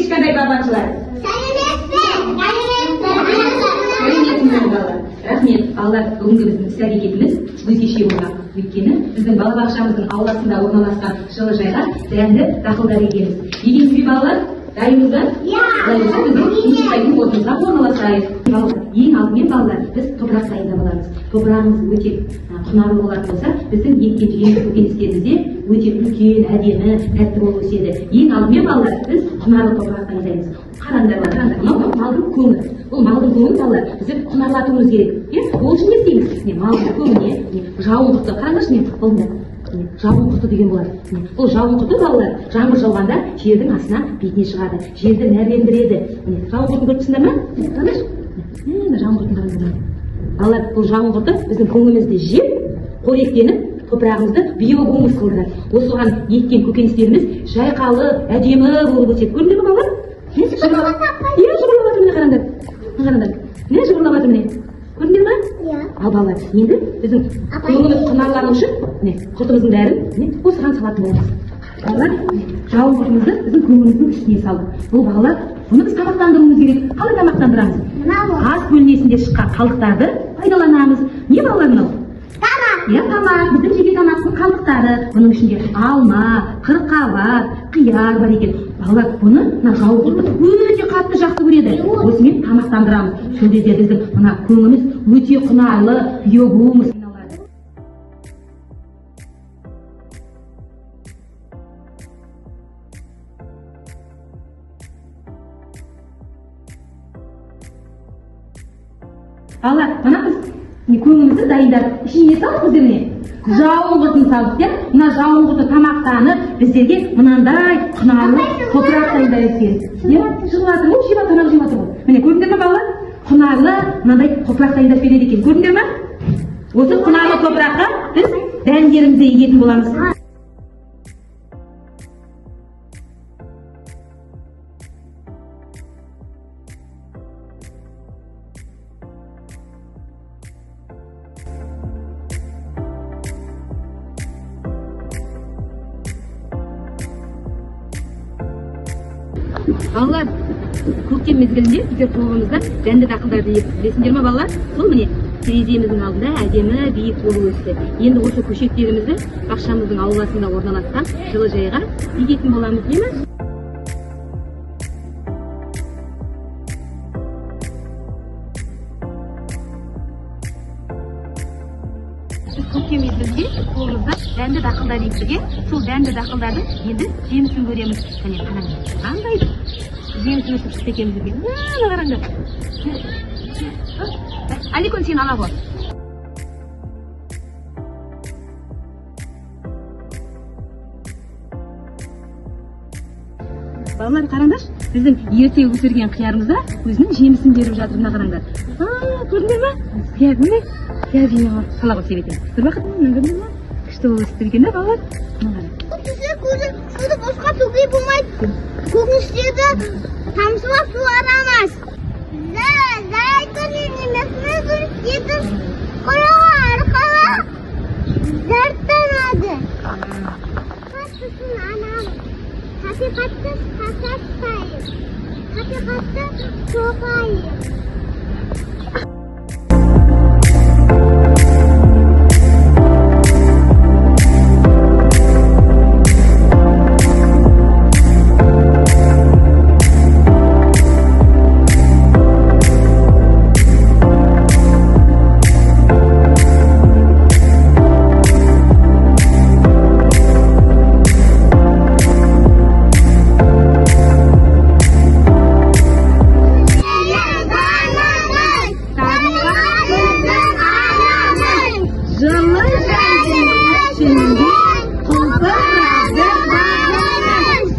кішкентай барабаншылар? Сәлеметсіздер балалар. Рахмет. Балалар, бүгінгі біздің іс-әрекетіміз өзгеше болмақ. Өйткені біздің балабақшамыздың ауласында орналасқан жылыжайға дәнді дақылдар егеміз. Егеміз бе балалар? Дайынбыздар? Дайынбыздар біздің жұмыстайтын орнымызға орналасайық. Ең алдымен балалар, біз топырақ дайындап аламыз. Топырағымыз өте құнарлы болатын болса, біздің еккен жеміс көкөністерімізде өте үлкен, әдемі, тәтті болып өседі. Ең алдымен балалар, біз құнарлы топырақ дайындаймыз. Қараңдар, мынау малдың көңі. Бұл малдың көңін балалар, біз құнарлатуымыз керек. Ол үшін не істейміз? Малдың көңіне жауын құрты. Қараңдаршы, қолында жауын құрты деген болады. Бұл жауын құрты балалар жаңбыр жауғанда жердің астына бетіне шығады. Жерді нәрлендіреді. Жауын құртын көріп тұрсыңдар ма? Қараңдаршы. Жауын құртын қараңдар. Балалар, бұл жауын құрты біздің көңімізді жеп, қоректеніп, топырағымызды биогумус қылдырады. Осыған еккен көкөністеріміз жайқалы, әдемі болып өседі. Көрдіңдер ме балалар? Жыбырлап жатыр міне қараңдар. Қараңдар. Не жыбырлап жатыр міне? Көрдіңдер ме? Ал балалар, енді біздің көңіміз құнарлану үшін, құртымыздың бәрін осыған салатын боламыз. Балалар, жауын құртымызды біздің көңіміздің үстіне салдық. Бұл балалар, бұны біз тамақтандыруымыз керек. Қалай тамақтандырамыз? Ас бөлмесінде шыққан қалдықтарды пайдаланамыз. Не балалар мынау? Тамақ, біздің жеке тамақтың қалдықтары. Бұның ішінде алма, қырыққабат, қияр бар екен. Балалар, бұны жауын құрты өте қатты жақсы көреді. Осымен тамақтандырамыз. Сол кезде біздің мына көңіміз өте құнарлы, биогумус. Балалар, мына біз көңімізді дайындадық. Ішіне салдық біздер міне? Жауын құртын салдық, мына жауын құрты тамақтанып, біздерге мынандай құнарлы топырақ дайындап екен. Жығылатыр, ол жеп жатыр. Міне көрдіңдер ме балалар? Құнарлы мынандай топырақ дайындап береді екен. Көрдіңдер ме? Осы құнарлы топыраққа біз дәндерімізді егетін боламыз. Балалар, көктем мезгілінде біздер тобымызда дәнді дақылдарды егіп, білесіңдер ме балалар? Сол міне тереземіздің алдында әдемі биік болып өсті. Енді осы көшеттерімізді бақшамыздың ауласында орналасқан жылыжайға егетін боламыз, не ме? Көктем мезгілінде тобымызда дәнді дақылдар егілген, сол дәнді дақылдардың енді жемісін көреміз. Және қараңдар, қандай жемісін өсіп шықты екенбіз екен. Қараңдар. Аликон, сен ала ғой. Балалар, қараңдар, біздің ерте өсірген қиярымызда өзінің жемісін беріп жатыр. Мына қараңдар. Көрдіңдер ме? Міне, жемі сала ғой себетін. Бір бақыт, көрдіңдер ме? Күшті болып өсіп екен, балалар. Суды босқа төгуге болмайды. Көкөністерді тамшылап суарамыз. Зайтын немесіне етін қояға арқала зәрттанады. Қатысын анам. Қапиқатты қасастайым. Қапиқатты тоқайым.